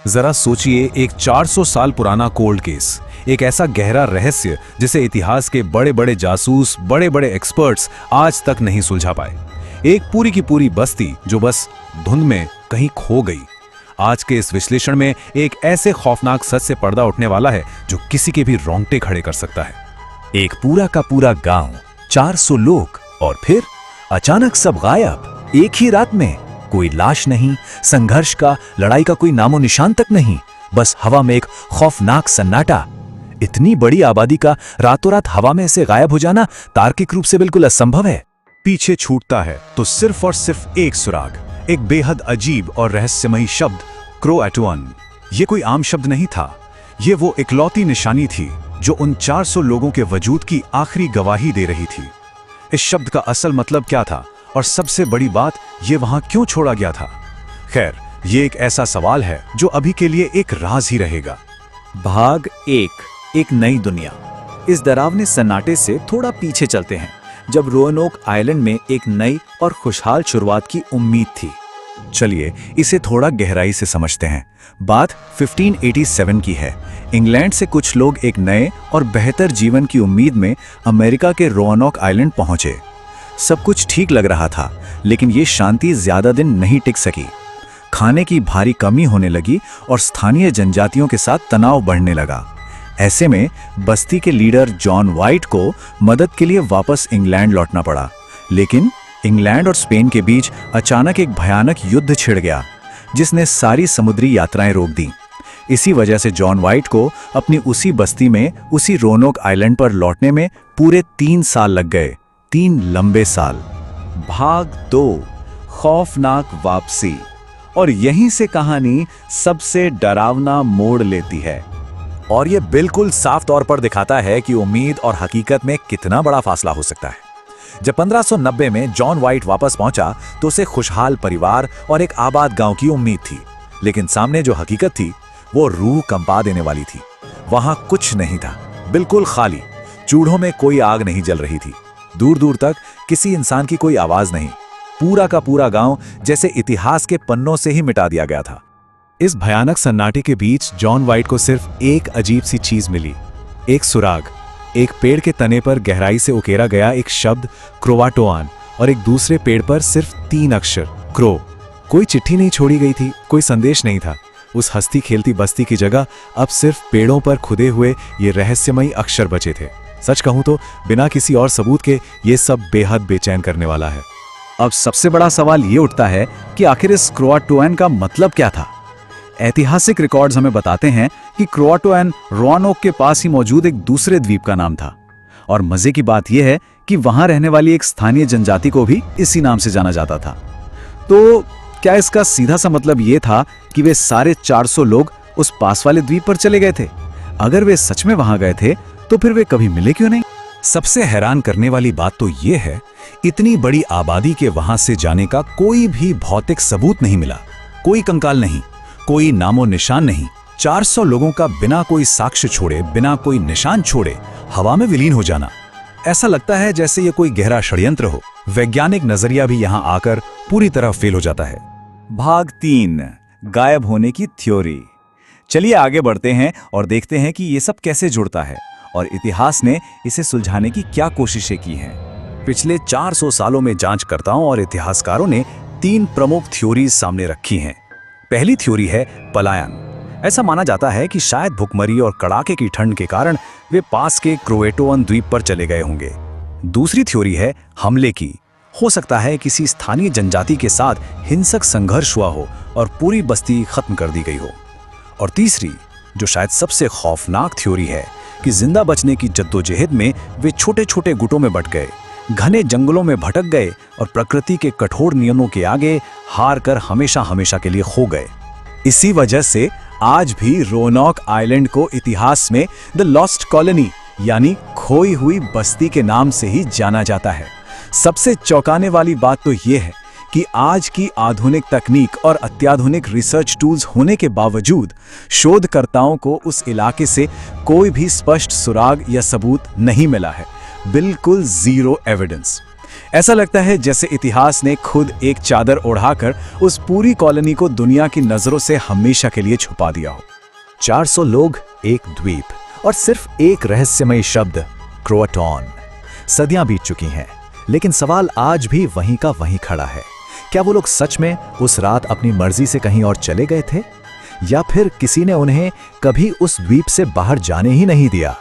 जरा सोचिए, एक 400 साल पुराना कोल्ड केस, एक ऐसा गहरा रहस्य जिसे इतिहास के बड़े बड़े जासूस, बड़े बड़े एक्सपर्ट्स आज तक नहीं सुलझा पाए। एक पूरी की पूरी बस्ती जो बस धुंध में कहीं खो गई। आज के इस विश्लेषण में एक ऐसे खौफनाक सच से पर्दा उठने वाला है जो किसी के भी रोंगटे खड़े कर सकता है। एक पूरा का पूरा गांव, 400 लोग, और फिर अचानक सब गायब। एक ही रात में कोई लाश नहीं, संघर्ष का, लड़ाई का कोई नामो निशान तक नहीं, बस हवा में एक खौफनाक सन्नाटा। इतनी बड़ी आबादी का रातों रात हवा में से गायब हो जाना तार्किक रूप से बिल्कुल असंभव है। पीछे छूटता है तो सिर्फ और सिर्फ एक सुराग, एक बेहद अजीब और रहस्यमयी शब्द, क्रोएटुअन। ये कोई आम शब्द नहीं था, ये वो इकलौती निशानी थी जो उन 400 लोगों के वजूद की आखिरी गवाही दे रही थी। इस शब्द का असल मतलब क्या था और सबसे बड़ी बात, ये वहां क्यों छोड़ा गया था? खैर, ये एक ऐसा सवाल है जो अभी के लिए एक राज ही रहेगा। भाग एक नई दुनिया। इस डरावने सन्नाटे से थोड़ा पीछे चलते हैं, जब रोanoke आइलैंड में एक नई और खुशहाल शुरुआत की उम्मीद थी। चलिए इसे थोड़ा गहराई से समझते हैं। बात 1587 की है। इंग्लैंड से कुछ लोग एक नए और बेहतर जीवन की उम्मीद में अमेरिका के रोanoke आइलैंड पहुंचे। सब कुछ ठीक लग रहा था, लेकिन ये शांति ज्यादा दिन नहीं टिक सकी। खाने की भारी कमी होने लगी और स्थानीय जनजातियों के साथ तनाव बढ़ने लगा। ऐसे में बस्ती के लीडर जॉन वाइट को मदद के लिए वापस इंग्लैंड लौटना पड़ा। लेकिन इंग्लैंड और स्पेन के बीच अचानक एक भयानक युद्ध छिड़ गया, जिसने सारी समुद्री यात्राएं रोक दी। इसी वजह से जॉन वाइट को अपनी उसी बस्ती में, उसी रोanoke आइलैंड पर लौटने में पूरे 3 साल लग गए। 3 लंबे साल। भाग 2, खौफनाक वापसी। और यहीं से कहानी सबसे डरावना मोड़ लेती है। और ये बिल्कुल साफ तौर पर दिखाता है कि उम्मीद और हकीकत में कितना बड़ा फासला हो सकता है। जब 1590 में जॉन वाइट वापस पहुंचा तो उसे खुशहाल परिवार और एक आबाद गांव की उम्मीद थी, लेकिन सामने जो हकीकत थी वो रूह कंपा देने वाली थी। वहां कुछ नहीं था, बिल्कुल खाली। चूल्हों में कोई आग नहीं जल रही थी, दूर दूर तक किसी इंसान की कोई आवाज नहीं। पूरा का पूरा गांव जैसे इतिहास के पन्नों से ही मिटा दिया गया था। इस भयानक सन्नाटे के बीच जॉन वाइट को सिर्फ एक अजीब सी चीज मिली, एक सुराग। एक पेड़ के तने पर गहराई से उकेरा गया एक शब्द, क्रोवाटोआन, और एक दूसरे पेड़ पर सिर्फ 3 अक्षर, क्रो। कोई चिट्ठी नहीं छोड़ी गई थी, कोई संदेश नहीं था। उस हंसती खेलती बस्ती की जगह अब सिर्फ पेड़ों पर खुदे हुए ये रहस्यमयी अक्षर बचे थे। सच कहूं तो बिना किसी और सबूत के ये सब बेहद बेचैन करने वाला है। अब सबसे बड़ा सवाल ये उठता है कि आखिर इस क्रोआटोआन का मतलब क्या था? ऐतिहासिक रिकॉर्ड्स हमें बताते हैं कि क्रोआटोआन रोanoke के पास ही मौजूद एक दूसरे द्वीप का नाम था। और मजे की बात यह है कि वहां रहने वाली एक स्थानीय जनजाति को भी इसी नाम से जाना जाता था। तो क्या इसका सीधा सा मतलब यह था कि वे सारे 400 लोग उस पास वाले द्वीप पर चले गए थे? अगर वे सच में वहां गए थे तो फिर वे कभी मिले क्यों नहीं? सबसे हैरान करने वाली बात तो यह है, इतनी बड़ी आबादी के वहां से जाने का कोई भी भौतिक सबूत नहीं मिला। कोई कंकाल नहीं, कोई नामो निशान नहीं। 400 लोगों का बिना कोई साक्ष्य छोड़े, बिना कोई निशान छोड़े हवा में विलीन हो जाना, ऐसा लगता है जैसे ये कोई गहरा षड्यंत्र हो। वैज्ञानिक नजरिया भी यहां आकर पूरी तरह फेल हो जाता है। भाग 3, गायब होने की थ्योरी। चलिए आगे बढ़ते हैं और देखते हैं कि ये सब कैसे जुड़ता है और इतिहास ने इसे सुलझाने की क्या कोशिशें की हैं। पिछले 400 सालों में जांचकर्ताओं और इतिहासकारों ने 3 प्रमुख थ्योरीज सामने रखी हैं। पहली थ्योरी है पलायन। ऐसा माना जाता है कि शायद भुखमरी और कड़ाके की ठंड के कारण वे पास के क्रोएटोआन द्वीप पर चले गए होंगे। दूसरी थ्योरी है हमले की। हो सकता है किसी स्थानीय जनजाति के साथ हिंसक संघर्ष हुआ हो और पूरी बस्ती खत्म कर दी गई हो। और तीसरी, जो शायद सबसे खौफनाक थ्योरी है, कि जिंदा बचने की जद्दोजहद में वे छोटे छोटे गुटों में बंट गए, घने जंगलों में भटक गए और प्रकृति के कठोर नियमों के आगे हार कर हमेशा हमेशा के लिए खो गए। इसी वजह से आज भी रोanoke आइलैंड को इतिहास में द लॉस्ट कॉलोनी यानी खोई हुई बस्ती के नाम से ही जाना जाता है। सबसे चौंकाने वाली बात तो यह है कि आज की आधुनिक तकनीक और अत्याधुनिक रिसर्च टूल्स होने के बावजूद शोधकर्ताओं को उस इलाके से कोई भी स्पष्ट सुराग या सबूत नहीं मिला है। बिल्कुल जीरो एविडेंस। ऐसा लगता है जैसे इतिहास ने खुद एक चादर ओढ़ाकर उस पूरी कॉलोनी को दुनिया की नजरों से हमेशा के लिए छुपा दिया हो। 400 लोग, एक द्वीप और सिर्फ एक रहस्यमयी शब्द, क्रोटॉन। सदियां बीत चुकी हैं, लेकिन सवाल आज भी वहीं का वहीं खड़ा है। क्या वो लोग सच में उस रात अपनी मर्जी से कहीं और चले गए थे, या फिर किसी ने उन्हें कभी उस द्वीप से बाहर जाने ही नहीं दिया?